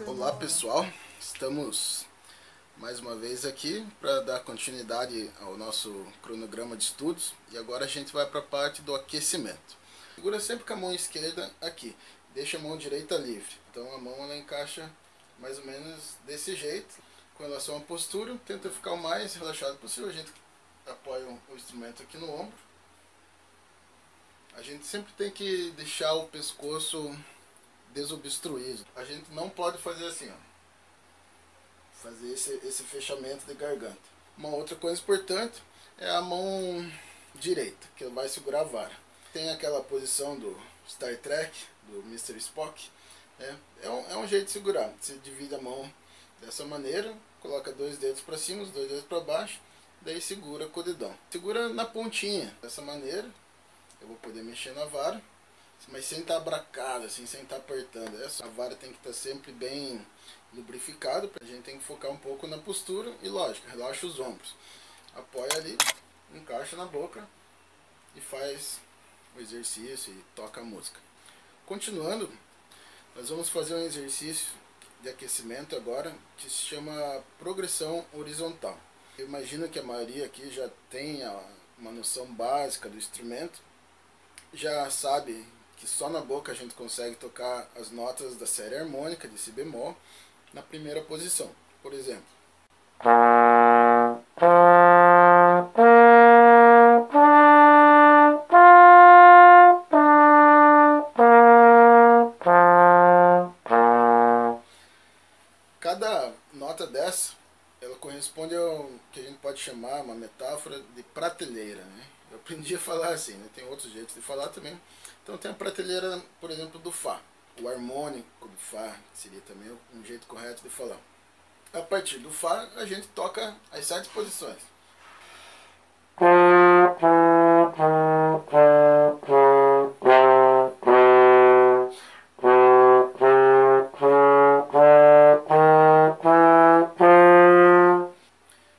Olá pessoal, estamos mais uma vez aqui para dar continuidade ao nosso cronograma de estudos e agora a gente vai para a parte do aquecimento. Segura sempre com a mão esquerda aqui, deixa a mão direita livre, então a mão ela encaixa mais ou menos desse jeito. Com relação à postura, tenta ficar o mais relaxado possível, a gente apoia o instrumento aqui no ombro. A gente sempre tem que deixar o pescoço desobstruído. A gente não pode fazer assim, ó, fazer esse fechamento de garganta. Uma outra coisa importante é a mão direita, que vai segurar a vara. Tem aquela posição do Star Trek, do Mr. Spock, né? É um jeito de segurar. Você divide a mão dessa maneira, coloca 2 dedos para cima, os 2 dedos para baixo, daí segura com o dedão. Segura na pontinha, dessa maneira. Eu vou poder mexer na vara, mas sem estar abracado, assim, sem estar apertando. A vara tem que estar sempre bem lubrificada. A gente tem que focar um pouco na postura e, lógico, relaxa os ombros. Apoia ali, encaixa na boca e faz o exercício e toca a música. Continuando, nós vamos fazer um exercício de aquecimento agora que se chama progressão horizontal. Eu imagino que a maioria aqui já tenha uma noção básica do instrumento, já sabe que só na boca a gente consegue tocar as notas da série harmônica de si bemol na primeira posição. Por exemplo, cada nota dessa ela corresponde ao que a gente pode chamar, uma metáfora de prateleira, né? Eu aprendi a falar assim, né? Tem outros jeitos de falar também. Então tem a prateleira, por exemplo, do Fá. O harmônico do Fá seria também um jeito correto de falar. A partir do Fá a gente toca as 7 posições.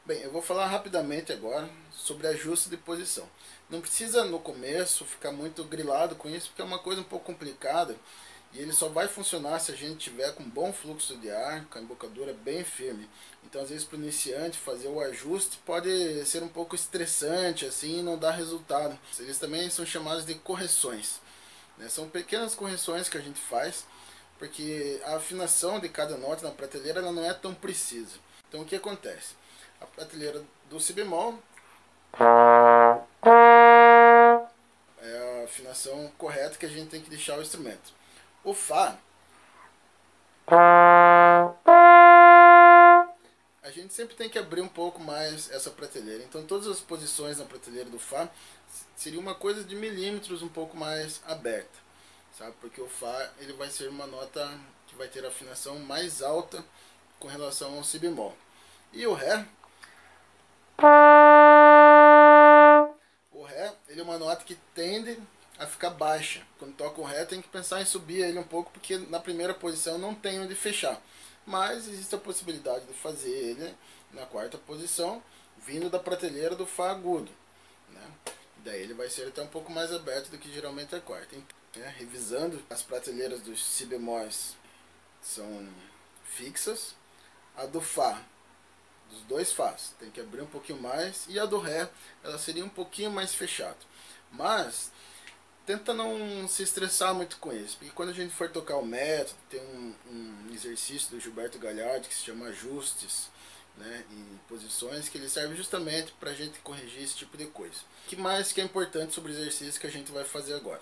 Bem, eu vou falar rapidamente agora sobre ajuste de posição. Não precisa no começo ficar muito grilado com isso, porque é uma coisa um pouco complicada e ele só vai funcionar se a gente tiver com bom fluxo de ar, com a embocadura bem firme. Então às vezes para o iniciante fazer o ajuste pode ser um pouco estressante assim e não dar resultado. Eles também são chamados de correções, né? São pequenas correções que a gente faz, porque a afinação de cada nota na prateleira ela não é tão precisa. Então o que acontece? A prateleira do si bemol é a afinação correta que a gente tem que deixar o instrumento. O Fá, a gente sempre tem que abrir um pouco mais essa prateleira. Então todas as posições na prateleira do Fá seria uma coisa de milímetros um pouco mais aberta, sabe? Porque o Fá ele vai ser uma nota que vai ter a afinação mais alta com relação ao si bemol. E o Ré, ele é uma nota que tende a ficar baixa. Quando toca o Ré tem que pensar em subir ele um pouco, porque na primeira posição não tem onde fechar. Mas existe a possibilidade de fazer ele na 4ª posição, vindo da prateleira do Fá agudo, né? Daí ele vai ser até um pouco mais aberto do que geralmente é a 4ª. Então, revisando, as prateleiras dos si bemóis são fixas. A do Fá, dos 2 Fás, tem que abrir um pouquinho mais, e a do Ré ela seria um pouquinho mais fechada. Mas tenta não se estressar muito com isso, porque quando a gente for tocar o método, tem um exercício do Gilberto Gagliardi que se chama ajustes, né, em posições, que ele serve justamente para a gente corrigir esse tipo de coisa. O que mais que é importante sobre o exercício que a gente vai fazer agora?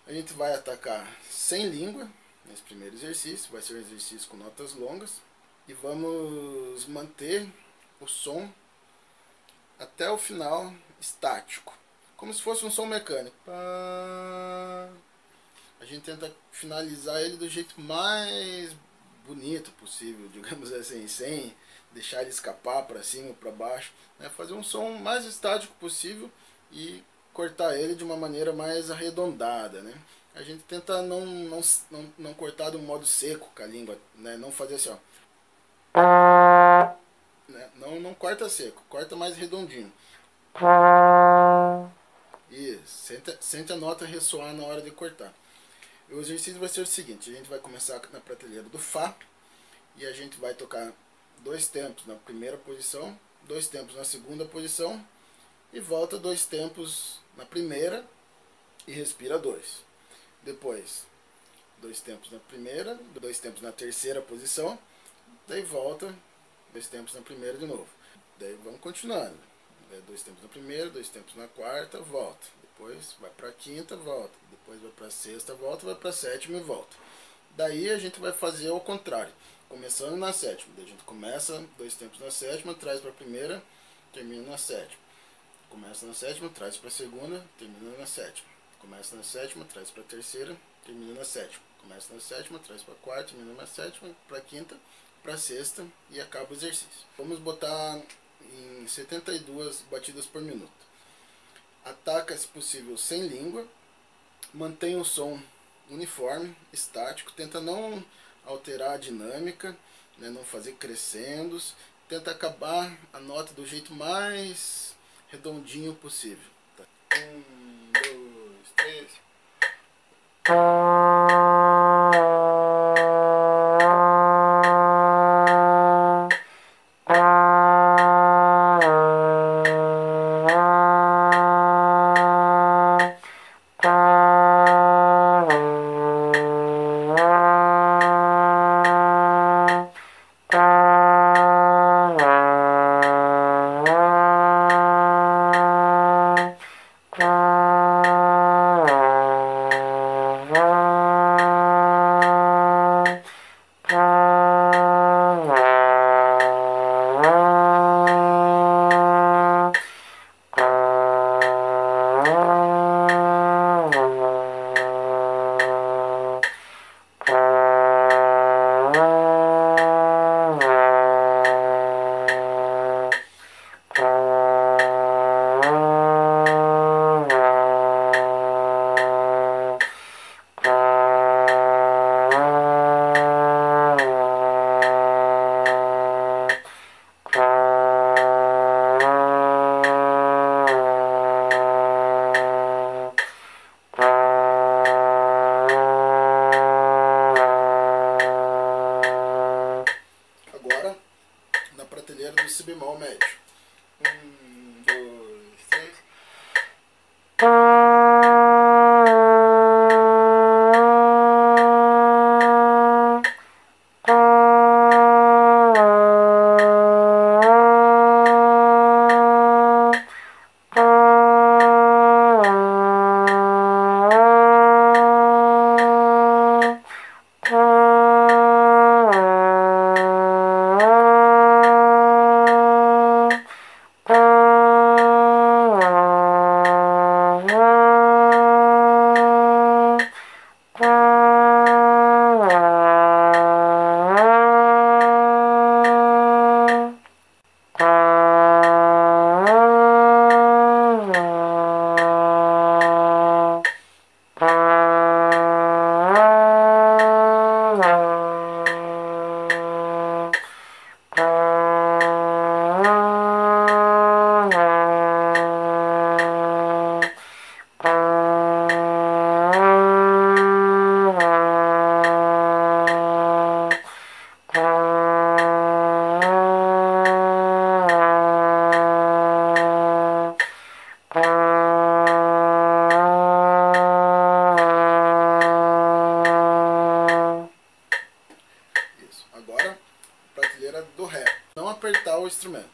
A gente vai atacar sem língua nesse primeiro exercício, vai ser um exercício com notas longas, e vamos manter o som até o final estático, como se fosse um som mecânico. A gente tenta finalizar ele do jeito mais bonito possível, digamos assim, sem deixar ele escapar para cima ou para baixo, né? Fazer um som mais estático possível e cortar ele de uma maneira mais arredondada, né? a gente tenta não cortar do modo seco com a língua, né? Não fazer assim, ó. Né? Não corta seco, corta mais redondinho. Isso, sente a nota ressoar na hora de cortar. O exercício vai ser o seguinte: a gente vai começar na prateleira do Fá e a gente vai tocar 2 tempos na primeira posição, 2 tempos na segunda posição e volta 2 tempos na primeira e respira 2. Depois, 2 tempos na primeira, 2 tempos na terceira posição, daí volta 2 tempos na primeira de novo. Daí vamos continuando. 2 tempos na primeira, 2 tempos na quarta, volta. Depois vai para a quinta, volta. Depois vai para a sexta, volta. Vai para a sétima e volta. Daí a gente vai fazer ao contrário. Começando na sétima. Daí a gente começa 2 tempos na sétima, traz para a primeira, termina na sétima. Começa na sétima, traz para a segunda, termina na sétima. Começa na sétima, traz para a terceira, termina na sétima. Começa na sétima, traz para a quarta, termina na sétima, para a quinta, para a sexta e acaba o exercício. Vamos botar em 72 batidas por minuto. Ataca, se possível, sem língua. Mantém o som uniforme, estático. Tenta não alterar a dinâmica, né, não fazer crescendos. Tenta acabar a nota do jeito mais redondinho possível. Tá? 1, 2, 3. Agora, na prateleira do si bemol médio. 1, 2, 3. Agora, prateleira do Ré. Não apertar o instrumento.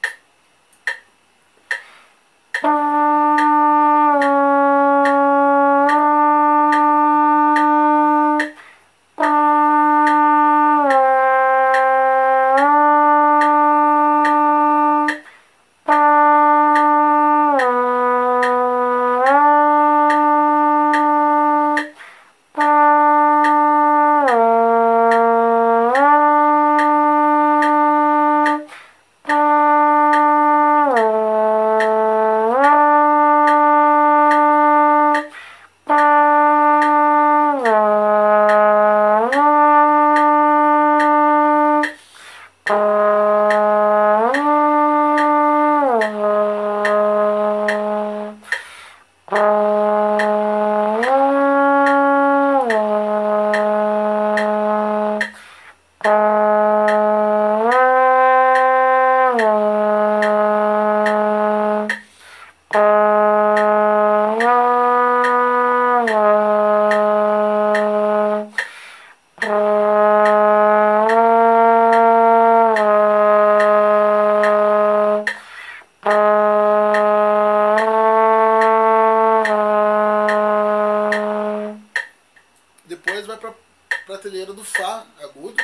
Depois vai para a prateleira do Fá agudo.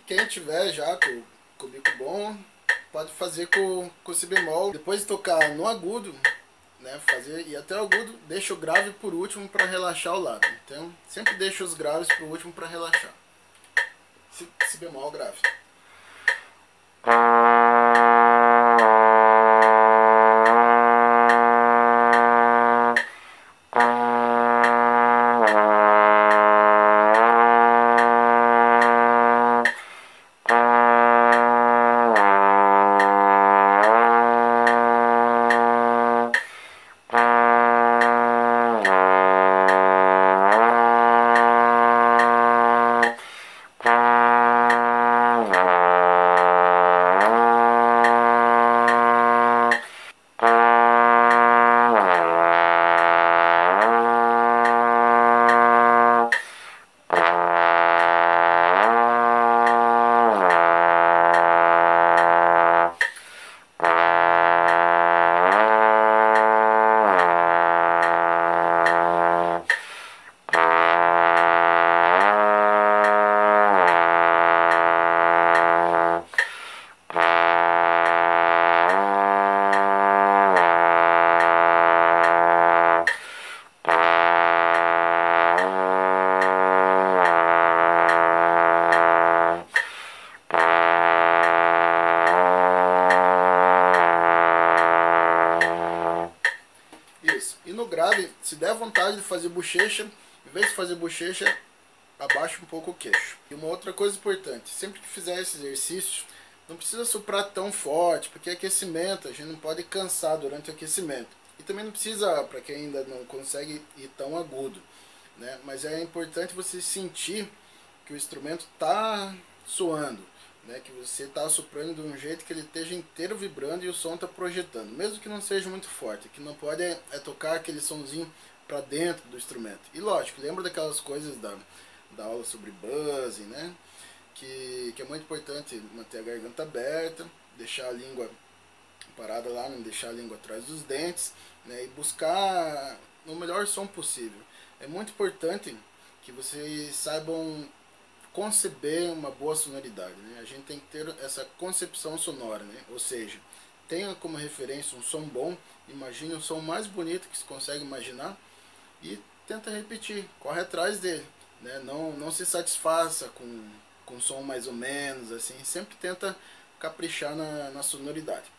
Quem tiver já com o bico bom, pode fazer com si bemol. Depois de tocar no agudo, né, ir até o agudo, deixa o grave por último para relaxar o lado. Então, sempre deixa os graves por último para relaxar. Si bemol grave. E no grave, se der vontade de fazer bochecha, em vez de fazer bochecha, abaixa um pouco o queixo. E uma outra coisa importante, sempre que fizer esse exercício, não precisa soprar tão forte, porque aquecimento, a gente não pode cansar durante o aquecimento. E também não precisa, para quem ainda não consegue ir tão agudo, né? Mas é importante você sentir que o instrumento está soando, né? Que você está soprando de um jeito que ele esteja inteiro vibrando e o som está projetando, mesmo que não seja muito forte. O que não pode é tocar aquele sonzinho para dentro do instrumento. E lógico, lembra daquelas coisas da aula sobre buzzing, né? Que é muito importante manter a garganta aberta, deixar a língua parada lá, não deixar a língua atrás dos dentes, né? E buscar o melhor som possível. É muito importante que vocês saibam conceber uma boa sonoridade, né? A gente tem que ter essa concepção sonora, né? Ou seja, tenha como referência um som bom, imagine um som mais bonito que se consegue imaginar e tenta repetir, corre atrás dele, né? Não se satisfaça com som mais ou menos, assim, sempre tenta caprichar na sonoridade.